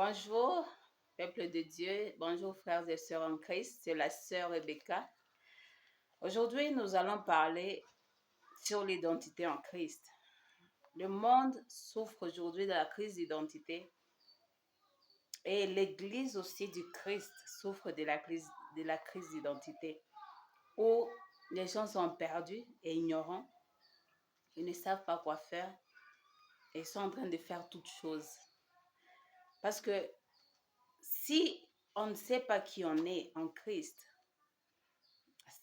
Bonjour, peuple de Dieu. Bonjour, frères et sœurs en Christ. C'est la sœur Rebecca. Aujourd'hui, nous allons parler sur l'identité en Christ. Le monde souffre aujourd'hui de la crise d'identité et l'Église aussi du Christ souffre de la crise d'identité où les gens sont perdus et ignorants. Ils ne savent pas quoi faire et sont en train de faire toutes choses. Parce que si on ne sait pas qui on est en Christ,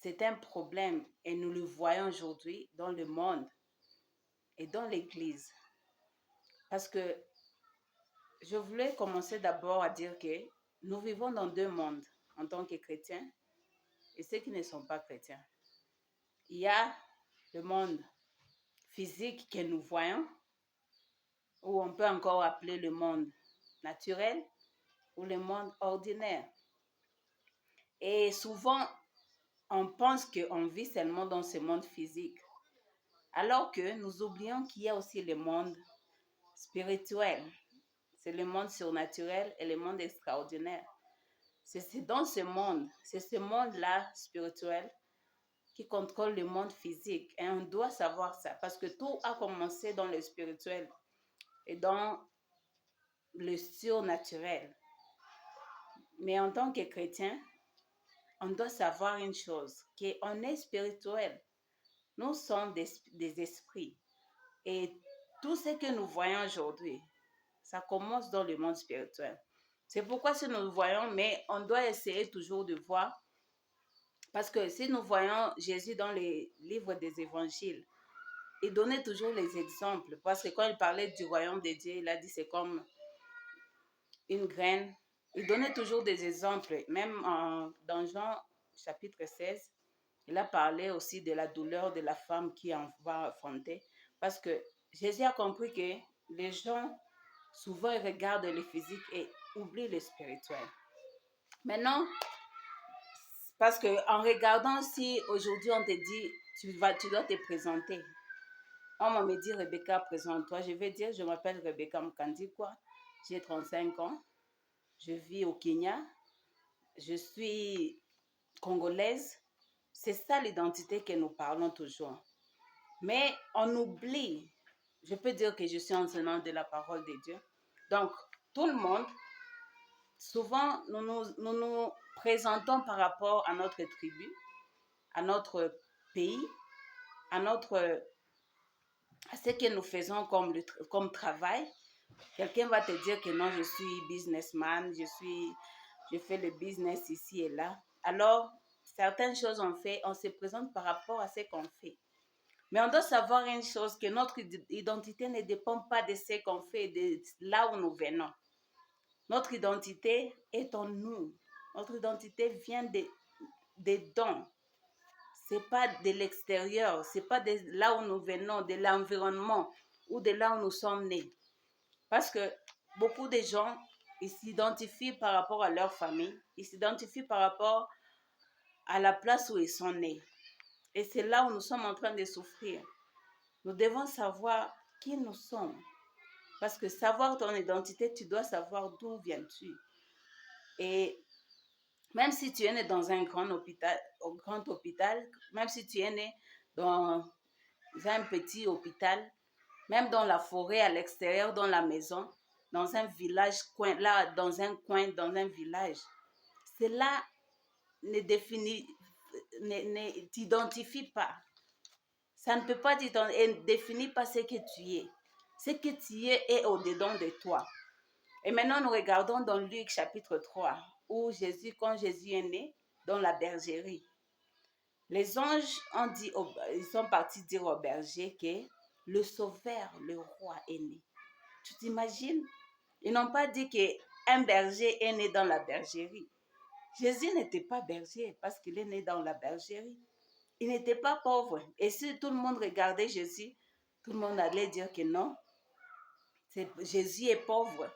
c'est un problème et nous le voyons aujourd'hui dans le monde et dans l'Église. Parce que je voulais commencer d'abord à dire que nous vivons dans deux mondes en tant que chrétiens et ceux qui ne sont pas chrétiens. Il y a le monde physique que nous voyons, ou on peut encore appeler le monde naturel ou le monde ordinaire. Et souvent, on pense qu'on vit seulement dans ce monde physique, alors que nous oublions qu'il y a aussi le monde spirituel. C'est le monde surnaturel et le monde extraordinaire. C'est dans ce monde, c'est ce monde-là spirituel qui contrôle le monde physique. Et on doit savoir ça parce que tout a commencé dans le spirituel et dans le surnaturel. Mais en tant que chrétien, on doit savoir une chose, qu'on est spirituel. Nous sommes des esprits. Et tout ce que nous voyons aujourd'hui, ça commence dans le monde spirituel. C'est pourquoi si nous le voyons, mais on doit essayer toujours de voir, parce que si nous voyons Jésus dans les livres des évangiles, il donnait toujours les exemples, parce que quand il parlait du royaume de Dieu, il a dit c'est comme une graine. Il donnait toujours des exemples, même dans Jean chapitre 16, il a parlé aussi de la douleur de la femme qui en va enfanter, parce que Jésus a compris que les gens, souvent, ils regardent le physique et oublient le spirituel. Maintenant, parce qu'en regardant, si aujourd'hui on te dit, tu dois te présenter. On m'a dit, Rebecca, présente-toi. Je vais dire, je m'appelle Rebecca Mkandikwa, j'ai 35 ans, je vis au Kenya, je suis congolaise. C'est ça l'identité que nous parlons toujours. Mais on oublie, je peux dire que je suis enseignante de la parole de Dieu. Donc, tout le monde, souvent, nous nous présentons par rapport à notre tribu, à notre pays, à ce que nous faisons comme travail. Quelqu'un va te dire que non, je suis businessman, je fais le business ici et là. Alors, certaines choses on se présente par rapport à ce qu'on fait. Mais on doit savoir une chose, que notre identité ne dépend pas de ce qu'on fait, de là où nous venons. Notre identité est en nous. Notre identité vient des dons. C'est pas de l'extérieur, c'est pas de là où nous venons, de l'environnement ou de là où nous sommes nés. Parce que beaucoup de gens, ils s'identifient par rapport à leur famille, ils s'identifient par rapport à la place où ils sont nés. Et c'est là où nous sommes en train de souffrir. Nous devons savoir qui nous sommes. Parce que savoir ton identité, tu dois savoir d'où viens-tu. Et même si tu es né dans un grand hôpital, même si tu es né dans un petit hôpital, même dans la forêt, à l'extérieur, dans la maison, dans un village, là, dans un coin, dans un village, cela ne t'identifie pas. Ça ne peut pas définir pas ce que tu es. Ce que tu es est au-dedans de toi. Et maintenant, nous regardons dans Luc chapitre 3, où quand Jésus est né, dans la bergerie. Les anges ils sont partis dire au berger que le sauveur, le roi est né. Tu t'imagines? Ils n'ont pas dit qu'un berger est né dans la bergerie. Jésus n'était pas berger parce qu'il est né dans la bergerie. Il n'était pas pauvre. Et si tout le monde regardait Jésus, tout le monde allait dire que non, Jésus est pauvre.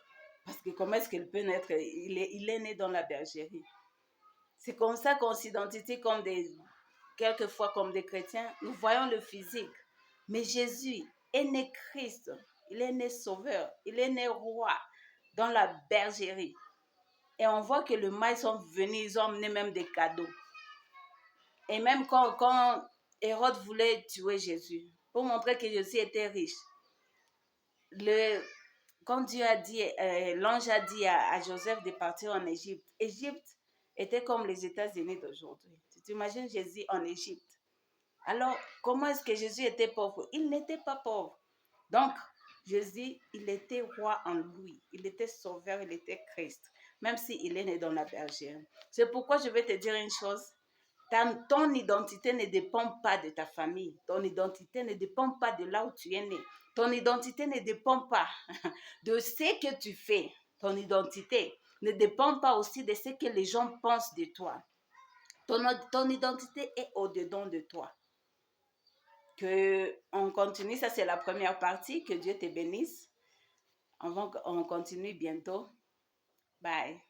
Parce que comment est-ce qu'il peut naître? Il est né dans la bergerie. C'est comme ça qu'on s'identifie quelquefois comme des chrétiens. Nous voyons le physique. Mais Jésus est né Christ. Il est né sauveur. Il est né roi. dans la bergerie. Et on voit que le maïs sont venus, ils ont emmené même des cadeaux. Et même quand Hérode voulait tuer Jésus, pour montrer que Jésus était riche, quand Dieu a dit, l'ange a dit à Joseph de partir en Égypte, Égypte était comme les États-Unis d'aujourd'hui. Tu t'imagines Jésus en Égypte. Alors, comment est-ce que Jésus était pauvre? Il n'était pas pauvre. Donc, Jésus, il était roi en lui. Il était sauveur, il était Christ, même s'il est né dans la bergère. C'est pourquoi je vais te dire une chose. Ton identité ne dépend pas de ta famille. Ton identité ne dépend pas de là où tu es né. Ton identité ne dépend pas de ce que tu fais. Ton identité ne dépend pas aussi de ce que les gens pensent de toi. Ton identité est au-dedans de toi. On continue, ça c'est la première partie. Que Dieu te bénisse. On continue bientôt. Bye.